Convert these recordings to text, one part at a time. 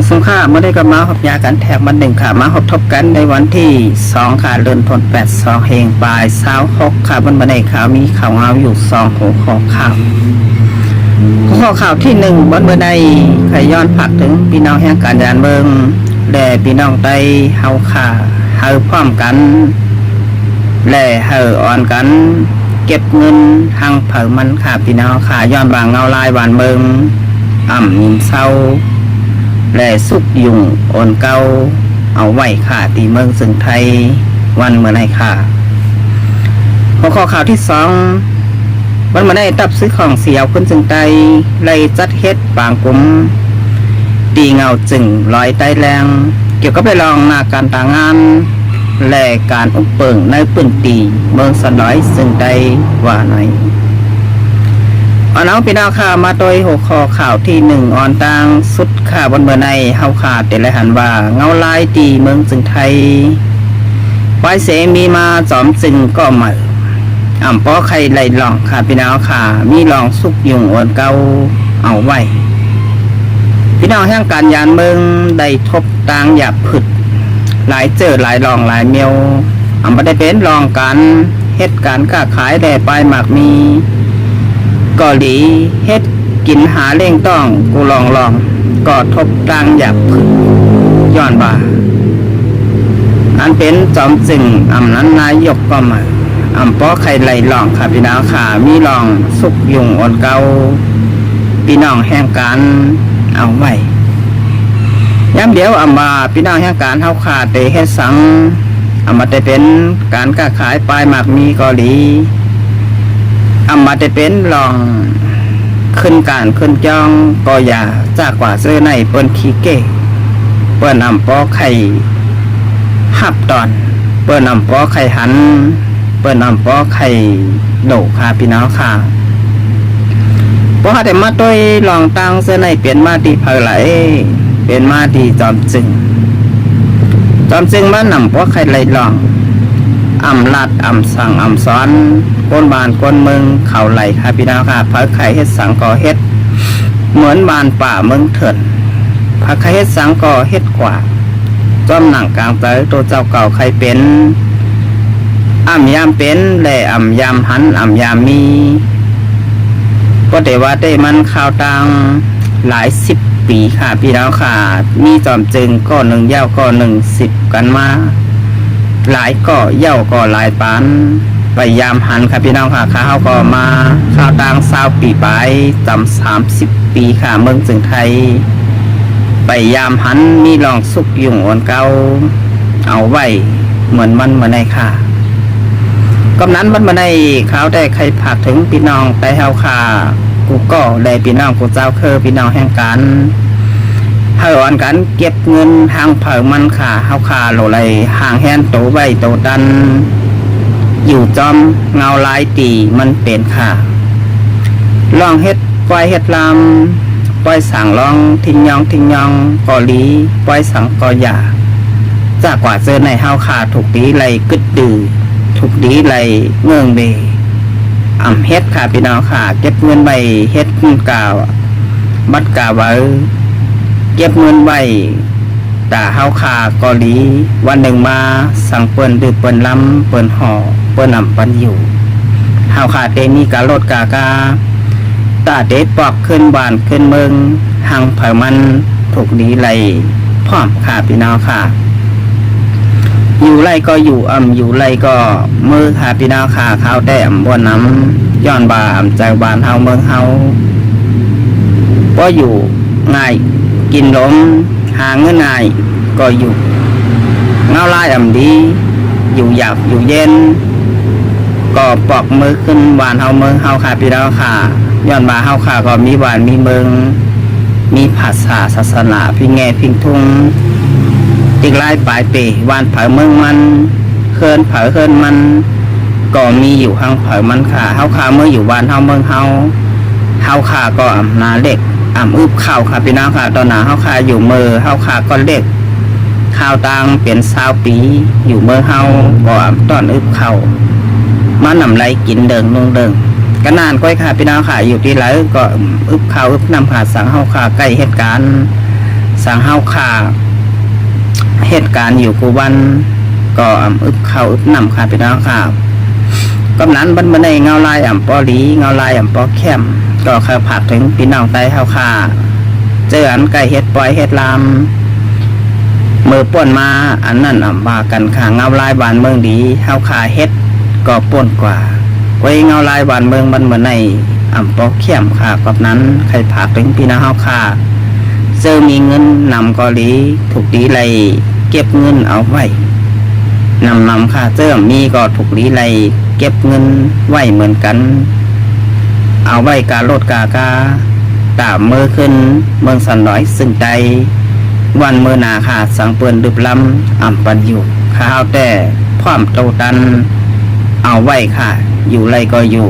สงค่าเมื่อได้กับมาหอบยากันแทกมันหนึ่งค่ะมาหอบทบกันในวันที่2ค่ะเดือนธันวาคม2เฮงปลาย26ค่ะบนบันไดข่าวมีข่าวเงาอยู่2หัวข้อข่าวหัวข้อข่าวที่1บนบันไดใครย้อนผักถึงพี่น้องแห่งการยานเมืองและพี่น้องไต้เฮาค่ะเฮาพร้อมกันและเฮาอ่อนกันเก็บเงินทางเผามันค่ะพี่น้องค่ะย้อนบางเงาลายหวานเมืองยินเศร้าและสุกยุงโอนเกาเอาไว้ค่ะตีเมืองสึงไทยวันเมื่อไหร่ค่ะหัวข้อข่าวที่2วันเมื่อไหร่ตับซื้อของเสียวขึ้นสึงไตไล่จัดเฮ็ดปางกุมตีเงาจึงลอยใต้แรงเกี่ยวกับไปลองหน้าการต่างงานและการอุ้มเปิงในปืนตีเมืองสนอยสึงไตว่าหน่อยเอาน้องพี่น้องค่ะมาโดยหัวข้อข่าวที่1ออนต่างสุดข่าบนเมื่อในเฮาขาดแต่ละหันว่าเงาลายตีเมืองจึงไทยปลายเสมีมาจอมจึงก็ใหม่ป้อไข่ไหลหลองค่ะพี่น้องค่ะมีหลองสุกยุงอ่อนเก่าเอาไว้พี่น้องแห่งการยานเมืองได้ทบต่างหยาบผึดหลายเจอหลายหลองหลายเมียวไม่ได้เป็นลองกันเฮ็ดการค้าขายแด่ปลายหมากมีเกาหลีเฮ็ดกินหาเล่งต้องกูลองก็ทบต่างหยาบผึดย้อนบ่าอันเป็นจอมจึงนั้นนายกก็มาป้อไข่ไหลหลองค่ะพี่น้องค่ะมีหลองสุกยุงอ่อนเก่าพี่น้องแห่งการเอาไว้ย้ำเดียวมาพี่น้องแห่งการเฮาขาดแต่เฮ็ดสังมาได้เป็นการค้าขายปลายหมากมีเกาหลีมาได้เป็นลองขึ้นการขึ้นจ้องก็อย่าจากกว่าเสื้อในเปิ้นขี้เก้เปิ้นป้อไข่หับตอนเปิ้นป้อไข่หันเปิ้นป้อไข่โดค่ะพี่น้องค่ะเพราะแต่มาต้วยลองตั้งเสื้อในเปลี่ยนมาดีเผยไหลเป็นมาดีจอมจึงมานำป้อไข่ไหลลองลัดสั่งซ้อนก้นบานก้นเมืองเขาไหลค่ะพี่น้องค่ะพักไข่เฮ็ดสังก่อเฮ็ดเหมือนบานป่าเมืองเถิดพักไข่เฮ็ดสังก่อเฮ็ดกว่าจอมหนังกลางเตยตัวเจ้าเก่าใครเป็นยามเป็นและยามหันยามมีก็แต่ว่าได้มันข่าวต่างหลาย10 ปีค่ะพี่น้องค่ะมีจอมจึงก็1ยาวก็10กันมาหลายก็เย่าก็หลายปานไปยามหันค่ะพี่น้องค่ะข้าวก็มาข้าวต่าง20 ปีไปจำ30 ปีค่ะเมืองจึงไทยไปยามหันมีลองสุกยุงอ่อนเก่าเอาไว้เหมือนมันมาในค่ะกำนั้นมันมาในเขาได้ใครผักถึงพี่น้องไต้เฮาค่ะกูก็ได้พี่น้องกูเจ้าคือพี่น้องแห่งกันเฮาอ่อนกันเก็บเงินทางเผามันค่ะเฮาค่ะโหลไหลห่างแฮนโตไว้โตดันอยู่จอมเงาลายตีมันเป็นค่ะลองเฮ็ดปล่อยเฮ็ดลำปล่อยสั่งลองทิ้งยองกอลีปล่อยสั่งกอหยาจากกว่าเจอในเฮาค่ะถูกดีไหลกึดดื้อถูกดีไหลเงื่องเบเฮ็ดค่ะพี่น้องค่ะเก็บเงินไว้เฮ็ดกาวบัดกาวไว้เก็บเงินไว้ตาเฮาค่ะกอลีวันหนึ่งมาสั่งเปิ้นดื้อเปิ้นล้ำเปิ้นห่อเปิ้นปันอยู่เฮาค่ะเตมีกาลดกากาตาเด็ดปอกขึ้นบ้านขึ้นเมืองหังเผามันถูกดีไหลพร้อมค่ะพี่น้องค่ะอยู่ไรก็อยู่อยู่ไรก็มือค่ะพี่น้องค่ะข้าวแต้มบนน้ำย้อนบาใจบานเฮาเมืองเฮาก็อยู่ง่ายกินล้มหาเงินง่ายก็อยู่เงาลายดีอยู่หยาบอยู่เย็นก็ปอกมือขึ้นบานเฮาเมืองเฮาค่ะพี่น้องค่ะย้อนบาเฮาค่ะก็มีบานมีเมืองมีภาษาศาสนาพิงแง่พิงทุ่งอีกหลายปลายปีวานเผาเมืองมันเคลื่อนเผาเคลื่อนมันก็มีอยู่ข้างเผามันค่ะเฮาขาเมื่ออยู่วานเฮาเมืองเฮาขาก็นาเล็กอึบข้าวค่ะพี่น้องค่ะตอนหนาเฮาขาอยู่มือเฮาขาก็เล็กข้าวตังเป็น20 ปีอยู่เมืองเฮาก็ตอนอึบข้าวมานำไรกินเดิงนุ่งเดิงก็นานก้อยค่ะพี่น้องค่ะอยู่ที่ไรก็อึบข้าวอึบน้ำขาสั่งเฮาขาใกล้เหตุการณ์ สั่งเฮาค่าเหตุการณ์อยู่กูวันก็อึบเข้าอึบนำค่ะพี่น้องค่ะกำนั้นบันในเงาลายปอลีเงาลายปอแคมก็เคยผักถึงพี่น้องใต้เฮาค่าเจออันไก่เฮ็ดปล่อยเฮ็ดลามมือป่วนมาอันนั้นว่ากันค่ะเงาลายบานเมืองดีเฮาค่าเฮ็ดก็ป่วนกว่าไว้เงาลายบานเมืองบันในปอเข้มค่ะกับนั้นใครผักถึงพี่น้องเฮาค่าเจอมีเงินนำกอลีถูกดีไรเก็บเงินเอาไว้นำค่ะเจอมีก็ถูกดีไรเก็บเงินไว้เหมือนกันเอาไว้การลดกากาตามมือขึ้นเมืองสันน้อยซึ่งใจวันเมื่อนาค่ะสังเปินดึบลำปันอยู่ข้าวแต่พร้อมโตตันเอาไว้ค่ะอยู่ไรก็อยู่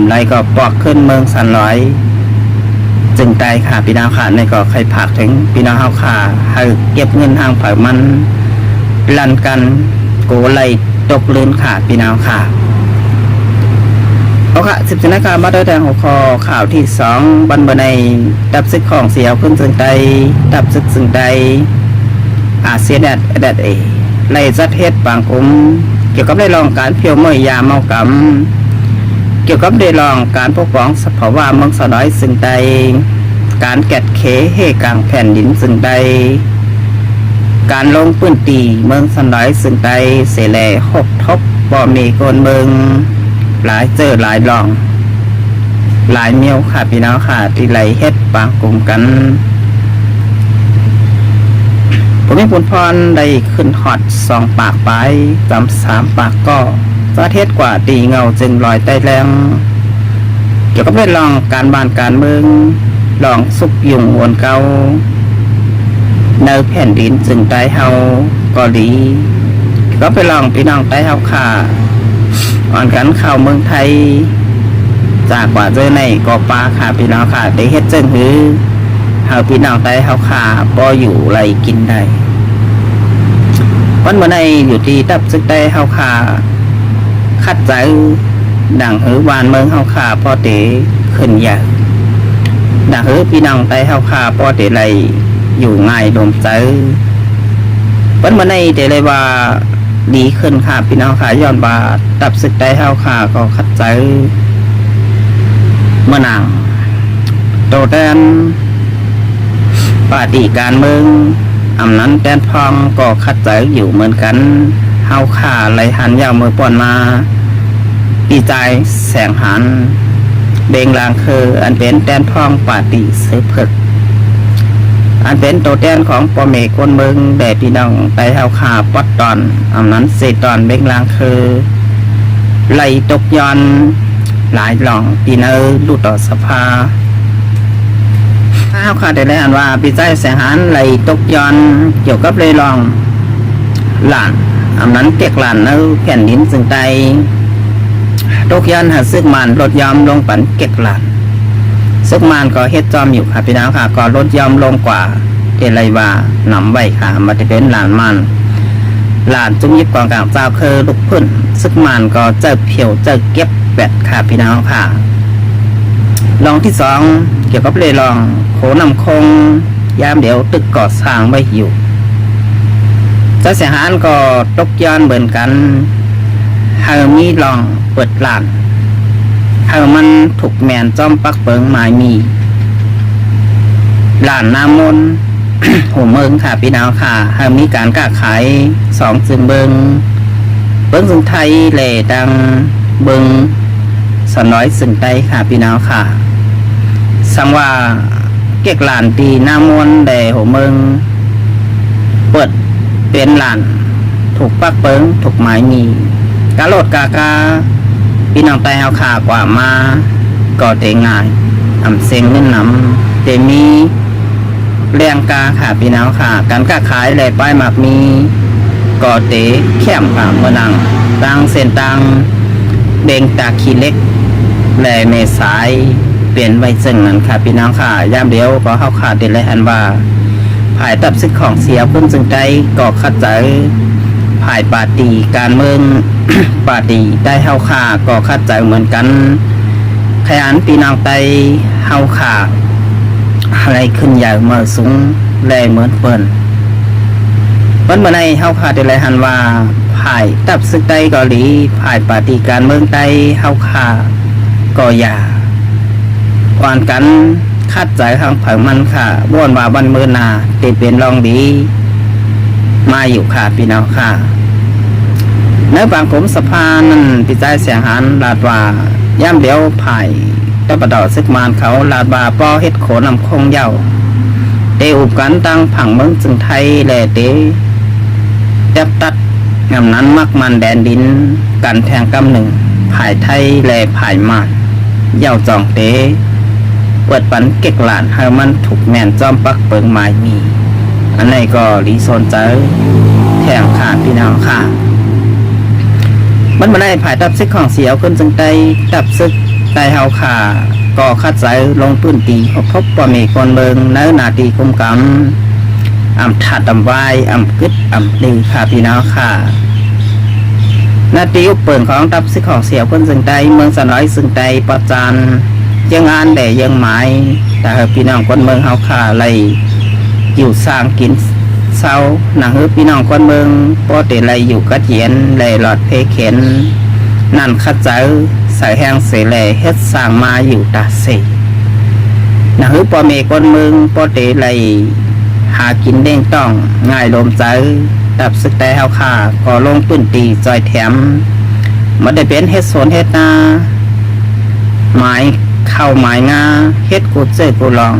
ไรก็ปอกขึ้นเมืองสันน้อยจึงใจค่ะพี่น้องค่ะในก็ใครผักถึงพี่น้องเฮาค่ะให้เก็บเงินทางฝ่ายมันลันกันโกไลตกลื่นค่ะพี่น้องค่ะเอาค่ะ10 นาฬิกามาได้แต่หัวข้อข่าวที่2บันในดับซึกของเสียวขึ้นซึ่งใดดับซึกซึ่งใดอาเซียนแดดไล่จัดเฮ็ดบางกลุ่มเกี่ยวกับได้ลองการเพียวเมื่อยาเมากำเกี่ยวกับได้ลองการปกป้องสภาวะเมืองสะน้อยซึ่งใดการแกดเขเฮกลางแผ่นดินซึ่งใดการลงปืนตีเมืองสะน้อยซึ่งใดเสแลหกทบบ่มีคนเมืองหลายเจอหลายลองหลายเมียวค่ะพี่น้องค่ะที่ไหลเฮ็ดปางกลุ่มกันผมมีผลพรได้ขึ้นฮอด2 ปากไปจำ3 ปากก็ประเทศกว่าตีเงาจึงลอยใต้แรงเกี่ยวกับเรื่องลองการบ้านการเมืองลองสุกยุ่งวนเก่าในแผ่นดินจึงใต้เฮาก็ดีก็ไปลองพี่น้องใต้เฮาค่ะอ่อนกันเข้าเมืองไทยจากกว่าเจอในก็ปลาค่ะพี่น้องค่ะได้เฮ็ดจึงหือเฮาพี่น้องใต้เฮาค่ะบ่อยู่ไรกินได้วันเมื่อในอยู่ที่ตับซึกใต้เฮาค่ะคัดใจดังหือวานเมืองเฮาค่ะพอเตขึ้นยากดังหือพี่น้องใต้เฮาค่ะพอเตไรอยู่ง่ายลมใจวันเมื่อในเตเลยว่าดีขึ้นค่ะพี่น้องค่ะย้อนบาตับศึกได้เฮาค่ะก็ขัดใจเมื่อนางโตแดนปาฏิการเมืองนั้นแดนพองก็ขัดใจอยู่เหมือนกันเฮาค่ะไหลหันยาวมือป่อนมาปีใจแสงหันเบงลางคืออันเป็นแดนพองปาฏิเสพกอันเป็นตัวแทนของพ่อแม่คนเมืองแด่พี่น้องไปเฮาขาปัดตอนนั้นเศษตอนเบ่งลางคือไหลตกย้อนหลายหล่องปีเนอดูต่อสภาเฮาขาได้แล้วว่าปีใจแสงหันไหลตกย้อนเกี่ยวกับเลยลองหลานนั้นเตียกหลานเนอแผ่นดินซึ่งใดตกย้อนหาซึกมันลดยอมลงปันเก็กหลานซึกมันก็เฮ็ดจอมอยู่ค่ะพี่น้องค่ะก็ลดยอมลงกว่าเทไรว่านำไว้ค่ะมาจะเป็นหลานมันหลานจุ้มยิบกองกลางเจ้าคือลุกขึ้นซึกมันก็เจอเพียวเจอเก็บแบดค่ะพี่น้องค่ะลองที่2เกี่ยวกับเรื่องลองโขนำคงยามเดี๋ยวตึกก่อสร้างไว้อยู่เจ้าเสียหานก็ตกย้อนเหมือนกันเฮามีลองเปิดหลานเฮามันถูกแมนจอมปักเปิงหมายมีหลานนามน หัวเมืองค่ะพี่น้องค่ะเฮามีการค้าขาย2จึงเบิงซึ่งไทยแหล่ดังเบิงสน้อยซึ่งใต้ค่ะพี่น้องค่ะสังว่าเก็กหลานตีนามนแด่หัวเมืองเปิดเป็นหลานถูกปักเปิงถูกหมายมีกะโลดกากาพี่น้องใต้เฮาขากว่ามาก็เตง่ายเซ็งเงินนำเตมีแรงกาค่ะพี่น้องค่ะการค้าขายแหล่ป้ายหมักมีก็เตเข้มค่ะเมื่อนังตั้งเส้นตั้งเบ่งตาขี้เล็กแหล่เมสายเปลี่ยนไว้ซึ่งนั้นค่ะพี่น้องค่ะยามเดียวก็เฮาขาดได้เลยอันว่าภายตับซึกของเสียเพิ่นจึงใจก็คัดใจภายปาตีการเมือง ปาตีได้เฮาขาก็คัดใจเหมือนกันขยันพี่น้องไตเฮาขา อะไรขึ้นใหญ่เมื่อสูงแรงเหมือนเปิ้นวันเมื่อในเฮาขาดอะไรหันว่าภายตับศึกใดเกาหลีภายปฏิการเมืองใดเฮาขาก็อย่าอ่อนกันคาดใจทางผังมันค่ะบ้วนว่าบันมือนาติเป็นรองดีมาอยู่ค่ะพี่น้องค่ะในบางผมสะพานนั่นปิใจเสียงหันลาดว่าย่ำเดียวภายตะประดอซึกมานเขาลาดว่าป้อเฮ็ดโขนำคงเย้าเตอุบกันตั้งผังเมืองจึงไทยแลเตแทบตัดงำนั้นมักมันแดนดินกันแทงกำหนึ่งภายไทยแลภายมานเย้าจองเตเปิดปันเก็กหลานให้มันถูกแม่นจอมปักเปิงไม้มีอันนี้ก็รีโซนเจอแทงขาดพี่น้องค่ะมันมาได้ภายตับซึกของเสียวขึ้นจึงได้ตับซึกได้เฮาขาก็คัดใจลงพื้นตีพบว่ามีคนเบิงเนื้อนาตีกุมกำอ่ำถัดอ่ำวายอ่ำกึดอ่ำดีค่ะพี่น้องค่ะนาตีอุปเปิงของตับซึกของเสียวขึ้นจึงได้เมืองสน้อยซึ่งได้ประจานยังอ่านแต่ยังหมายแต่พี่น้องคนเมืองเฮาขาเลยอยู่สร้างกินเศร้าหนังพี่น้องคนเมืองปอเตเลยอยู่กัดเย็นเลยหลอดเพเข็นนั่นคัดเจอใส่แห้งเสลเฮ็ดสร้างมาอยู่ตาเสหนังปอเมคนเมืองปอเตเลยหากินเด้งต้องง่ายลมเจอตับสึกแต่เฮาขาก็ลงปื้นตีจอยแถมมันได้เป็นเฮ็ดสวนเฮ็ดนาหมายเข้าหมายงาเฮ็ดกูเจอกูลอง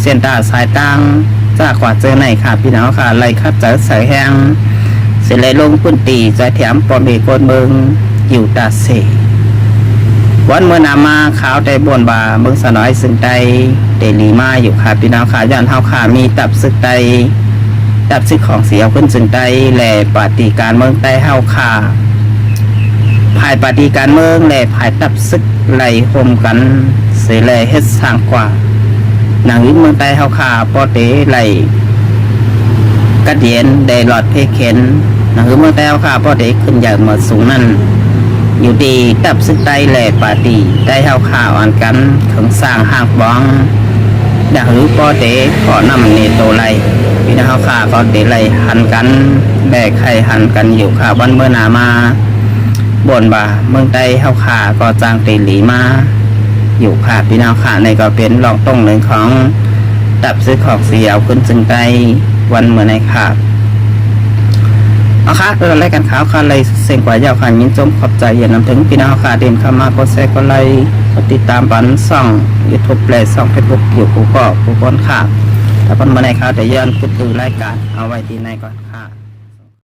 เส้นตาสายตังจากกว่าเจอในค่ะพี่น้องค่ะไล่คัดเจอใส่แห้งเสร็จเลยลงพื้นตีจอยแถมปอมเบกนเมืองอยู่ตาเสวันเมื่อนามาขาวได้บ่นบ่าเมืองสน้อยซึ่งใดเดลีมาอยู่ค่ะพี่น้องค่ะย้อนเฮาค่ะมีตับซึกใดตับซึกของเสียวขึ้นซึ่งใดแหล่ปฏิการเมืองใดเฮาค่ะภายปฏิการเมืองแหล่ภายตับซึกไหลโฮมกันเสร็จเลยเฮ็ดสร้างกว่าหนังเมืองใต้เฮาขาปอเตไหลกระเดียนได้หลอดเพเข็นหนังเมืองใต้เฮาขาปอเตขึ้นอย่างหมดสูงนั่นอยู่ดีตับซึกใต้แหล่ปาตีได้เฮาขาอ่อนกันถึงสร้างห้างบ้องหนังปอเตก็นำเนโตไหลพี่น้องเฮาขาปอเตไหลหันกันแบกไข่หันกันอยู่ค่ะวันเมื่อนามาบ่นบ่าเมืองใต้เฮาขาก็จางเตหลีมาอยู่ค่ะพี่น้องค่ะในก็เป็นรองต้งหนึ่งของตับซื้อของเสียวขึ้นจึงได้วันเมื่อในค่ะเอาค่ะเราไล่กันข่าวค่ะเลยเสียงกว่าเยาวค่ะยินจมขอบใจอย่านำถึงพี่น้องค่ะเดินเข้ามากดแชร์กดไลค์กดติดตามปันส่องยูทูบและส่องเฟซบุ๊กอยู่ผู้ก็ผู้คนค่ะถ้าปันเมื่อในข่าวแต่ย้อนคือรายการเอาไว้ที่ในก่อนค่ะ